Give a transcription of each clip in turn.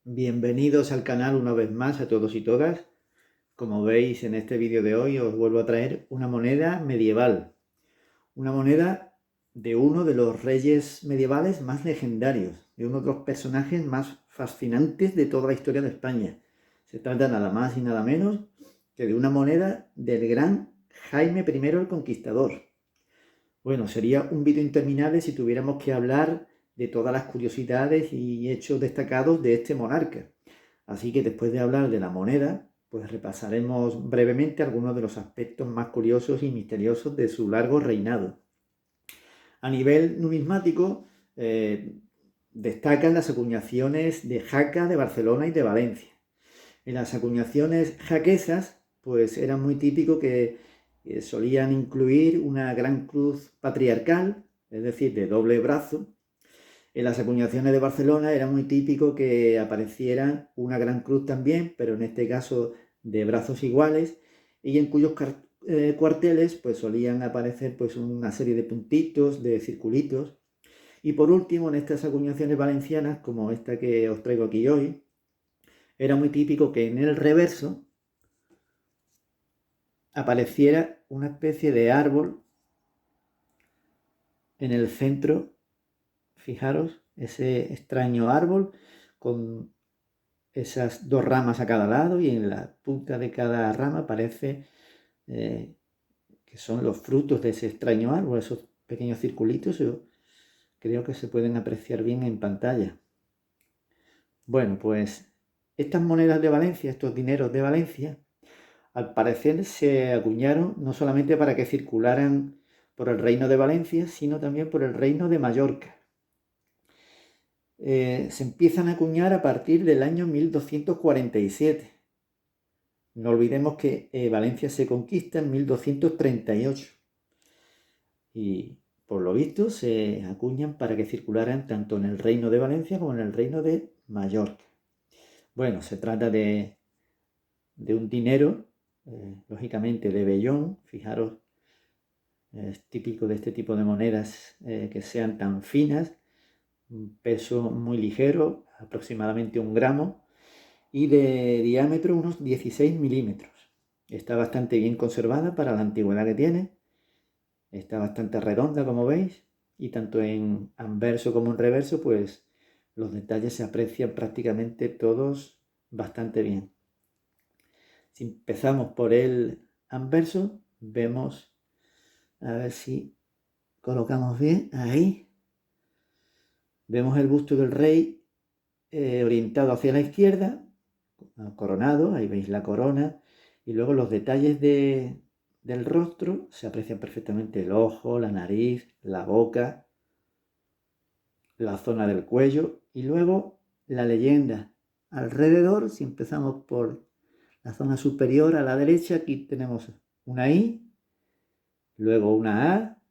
Bienvenidos al canal una vez más a todos y todas. Como veis en este vídeo de hoy os vuelvo a traer una moneda medieval. Una moneda de uno de los reyes medievales más legendarios, de uno de los personajes más fascinantes de toda la historia de España. Se trata nada más y nada menos que de una moneda del gran Jaime I el Conquistador. Bueno, sería un vídeo interminable si tuviéramos que hablar de todas las curiosidades y hechos destacados de este monarca. Así que después de hablar de la moneda, pues repasaremos brevemente algunos de los aspectos más curiosos y misteriosos de su largo reinado. A nivel numismático, destacan las acuñaciones de Jaca, de Barcelona y de Valencia. En las acuñaciones jaquesas, pues era muy típico que solían incluir una gran cruz patriarcal, es decir, de doble brazo. En las acuñaciones de Barcelona era muy típico que apareciera una gran cruz también, pero en este caso de brazos iguales, y en cuyos cuarteles pues solían aparecer pues una serie de puntitos, de circulitos. Y por último, en estas acuñaciones valencianas, como esta que os traigo aquí hoy, era muy típico que en el reverso apareciera una especie de árbol en el centro. Fijaros, ese extraño árbol con esas dos ramas a cada lado, y en la punta de cada rama parece que son los frutos de ese extraño árbol, esos pequeños circulitos. Yo creo que se pueden apreciar bien en pantalla. Bueno, pues estas monedas de Valencia, estos dineros de Valencia, al parecer se acuñaron no solamente para que circularan por el reino de Valencia, sino también por el reino de Mallorca. Se empiezan a acuñar a partir del año 1247. No olvidemos que Valencia se conquista en 1238 y por lo visto se acuñan para que circularan tanto en el reino de Valencia como en el reino de Mallorca. Bueno, se trata de un dinero, lógicamente de vellón. Fijaros, es típico de este tipo de monedas que sean tan finas, un peso muy ligero, aproximadamente 1 gramo, y de diámetro unos 16 milímetros. Está bastante bien conservada para la antigüedad que tiene. Está bastante redonda, como veis, y tanto en anverso como en reverso, pues los detalles se aprecian prácticamente todos bastante bien. Si empezamos por el anverso, vemos, a ver si colocamos bien, ahí. Vemos el busto del rey orientado hacia la izquierda, coronado, ahí veis la corona, y luego los detalles del rostro, se aprecian perfectamente el ojo, la nariz, la boca, la zona del cuello, y luego la leyenda alrededor. Si empezamos por la zona superior a la derecha, aquí tenemos una I, luego una A,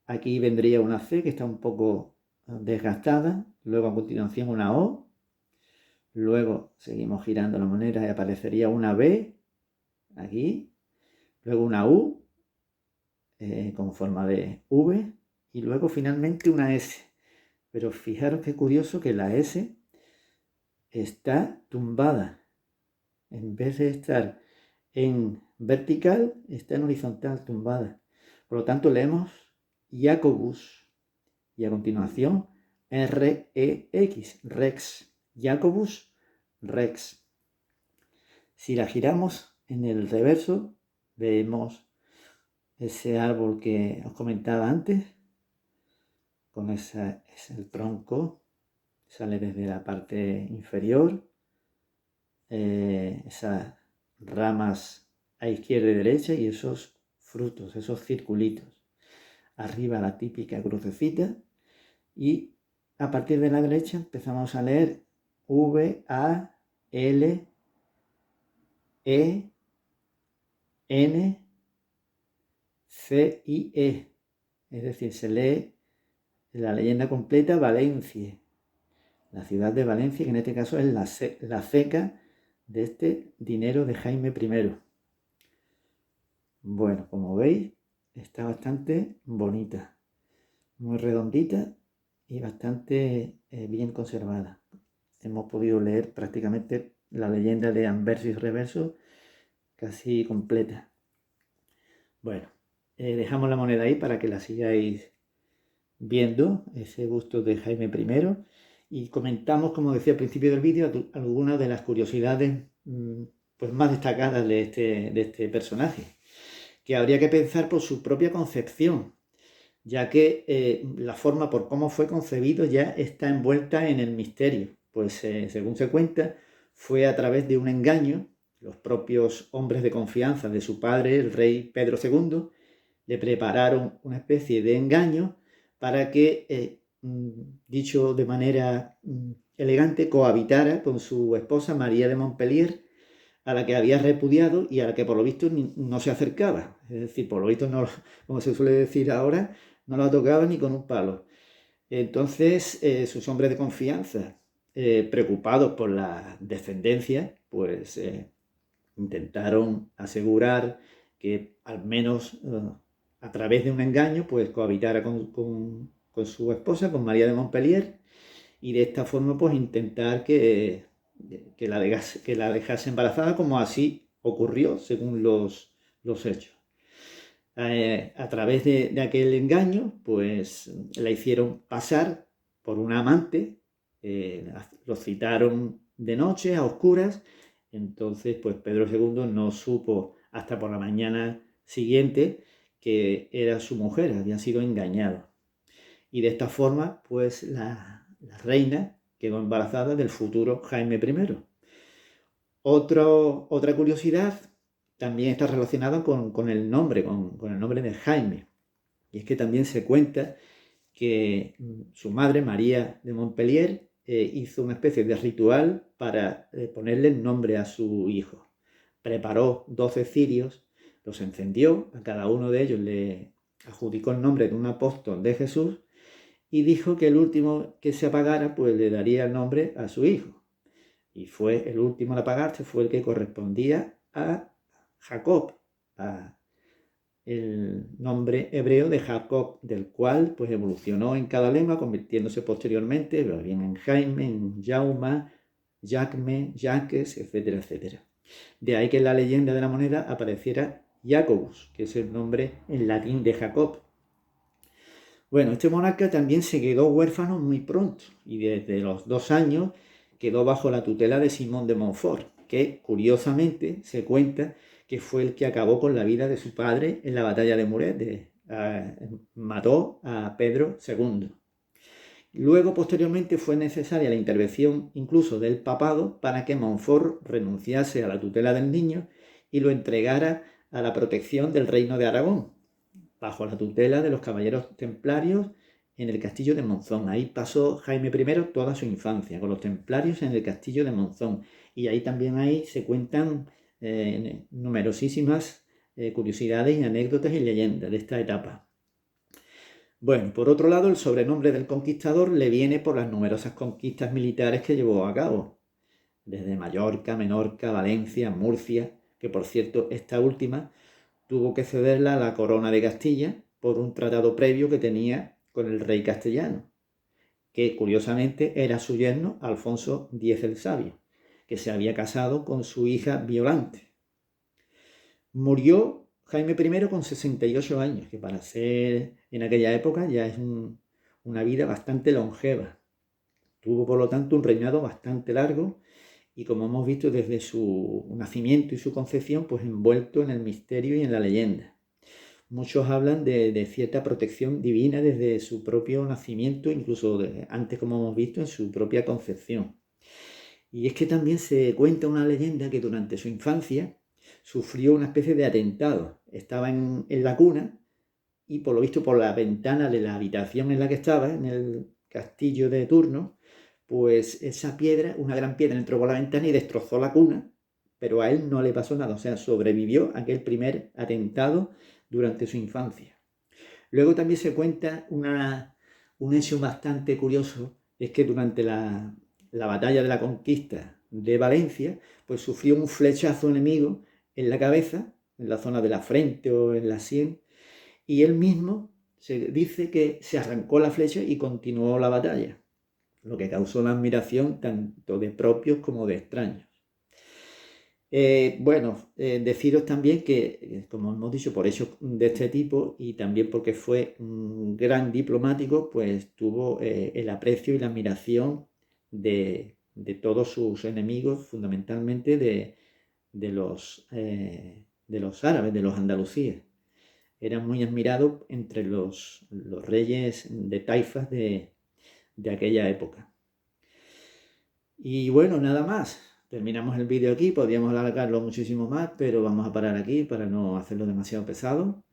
aquí vendría una C que está un poco desgastada, luego a continuación una O, luego seguimos girando la moneda y aparecería una B aquí, luego una U con forma de V, y luego finalmente una S. Pero fijaros qué curioso que la S está tumbada. En vez de estar en vertical, está en horizontal, tumbada. Por lo tanto, leemos Jacobus. Y a continuación, R-E-X, Rex. Jacobus Rex. Si la giramos en el reverso, vemos ese árbol que os comentaba antes, con ese es el tronco, sale desde la parte inferior, esas ramas a izquierda y derecha, y esos frutos, esos circulitos. Arriba la típica crucecita, y a partir de la derecha empezamos a leer V, A, L, E, N, C y E. Es decir, se lee la leyenda completa Valencia, la ciudad de Valencia, que en este caso es la ceca de este dinero de Jaime I. Bueno, como veis, está bastante bonita, muy redondita y bastante bien conservada. hemos podido leer prácticamente la leyenda de Anverso y Reverso casi completa. Bueno, dejamos la moneda ahí para que la sigáis viendo, ese busto de Jaime I, y comentamos, como decía al principio del vídeo, algunas de las curiosidades pues más destacadas de este personaje, que habría que pensar por su propia concepción, ya que la forma por cómo fue concebido ya está envuelta en el misterio, pues según se cuenta, fue a través de un engaño. Los propios hombres de confianza de su padre, el rey Pedro II, le prepararon una especie de engaño para que, dicho de manera elegante, cohabitara con su esposa María de Montpellier, a la que había repudiado y a la que por lo visto no se acercaba. Es decir, por lo visto, no, como se suele decir ahora, no la tocaba ni con un palo. Entonces, sus hombres de confianza, preocupados por la descendencia, pues intentaron asegurar que al menos a través de un engaño, pues cohabitara con su esposa, con María de Montpellier, y de esta forma pues intentar que la dejase embarazada, como así ocurrió según los hechos. A través de aquel engaño, pues la hicieron pasar por una amante, los citaron de noche a oscuras. Entonces pues Pedro II no supo hasta por la mañana siguiente que era su mujer, había sido engañado. Y de esta forma pues la reina quedó embarazada del futuro Jaime I. Otra curiosidad también está relacionada con el nombre, con el nombre de Jaime. Y es que también se cuenta que su madre, María de Montpellier, hizo una especie de ritual para ponerle el nombre a su hijo. Preparó 12 cirios, los encendió, a cada uno de ellos le adjudicó el nombre de un apóstol de Jesús y dijo que el último que se apagara pues le daría el nombre a su hijo. Y fue el último al apagarse, fue el que correspondía a Jacob, a el nombre hebreo de Jacob, del cual pues evolucionó en cada lengua, convirtiéndose posteriormente bien en Jaime, en Jauma, Jacme, Jacques, etcétera, etcétera. De ahí que en la leyenda de la moneda apareciera Jacobus, que es el nombre en latín de Jacob. Bueno, este monarca también se quedó huérfano muy pronto y desde los 2 años quedó bajo la tutela de Simón de Montfort, que curiosamente se cuenta que fue el que acabó con la vida de su padre en la batalla de Muret, mató a Pedro II. Luego, posteriormente, fue necesaria la intervención incluso del papado para que Montfort renunciase a la tutela del niño y lo entregara a la protección del reino de Aragón, bajo la tutela de los caballeros templarios en el castillo de Monzón. Ahí pasó Jaime I toda su infancia, con los templarios en el castillo de Monzón. Y ahí también se cuentan numerosísimas curiosidades y anécdotas y leyendas de esta etapa. Bueno, por otro lado, el sobrenombre del conquistador le viene por las numerosas conquistas militares que llevó a cabo, desde Mallorca, Menorca, Valencia, Murcia, que por cierto esta última tuvo que cederla a la corona de Castilla por un tratado previo que tenía con el rey castellano, que curiosamente era su yerno Alfonso X el Sabio, que se había casado con su hija Violante. Murió Jaime I con 68 años, que para ser en aquella época ya es una vida bastante longeva. Tuvo por lo tanto un reinado bastante largo y, como hemos visto, desde su nacimiento y su concepción, pues envuelto en el misterio y en la leyenda. Muchos hablan de cierta protección divina desde su propio nacimiento, incluso antes, como hemos visto, en su propia concepción. Y es que también se cuenta una leyenda que durante su infancia sufrió una especie de atentado. Estaba en la cuna y, por lo visto, por la ventana de la habitación en la que estaba, en el castillo de turno, pues esa piedra, una gran piedra, entró por la ventana y destrozó la cuna, pero a él no le pasó nada, o sea, sobrevivió a aquel primer atentado durante su infancia. Luego también se cuenta un hecho bastante curioso, es que durante la batalla de la conquista de Valencia, pues sufrió un flechazo enemigo en la cabeza, en la zona de la frente o en la sien, y él mismo se dice que se arrancó la flecha y continuó la batalla. lo que causó la admiración tanto de propios como de extraños. Deciros también que, como hemos dicho, por hechos de este tipo y también porque fue un gran diplomático, pues tuvo el aprecio y la admiración de todos sus enemigos, fundamentalmente de los árabes, de los andalusíes. Era muy admirado entre los reyes de taifas de aquella época. Y bueno, nada más. Terminamos el vídeo aquí, podríamos alargarlo muchísimo más, pero vamos a parar aquí para no hacerlo demasiado pesado.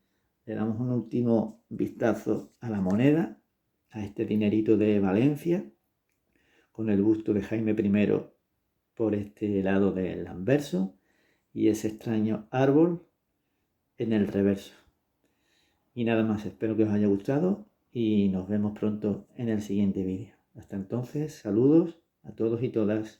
Le damos un último vistazo a la moneda, a este dinerito de Valencia, con el busto de Jaime I por este lado del anverso y ese extraño árbol en el reverso. Y nada más, espero que os haya gustado y nos vemos pronto en el siguiente vídeo. Hasta entonces, saludos a todos y todas.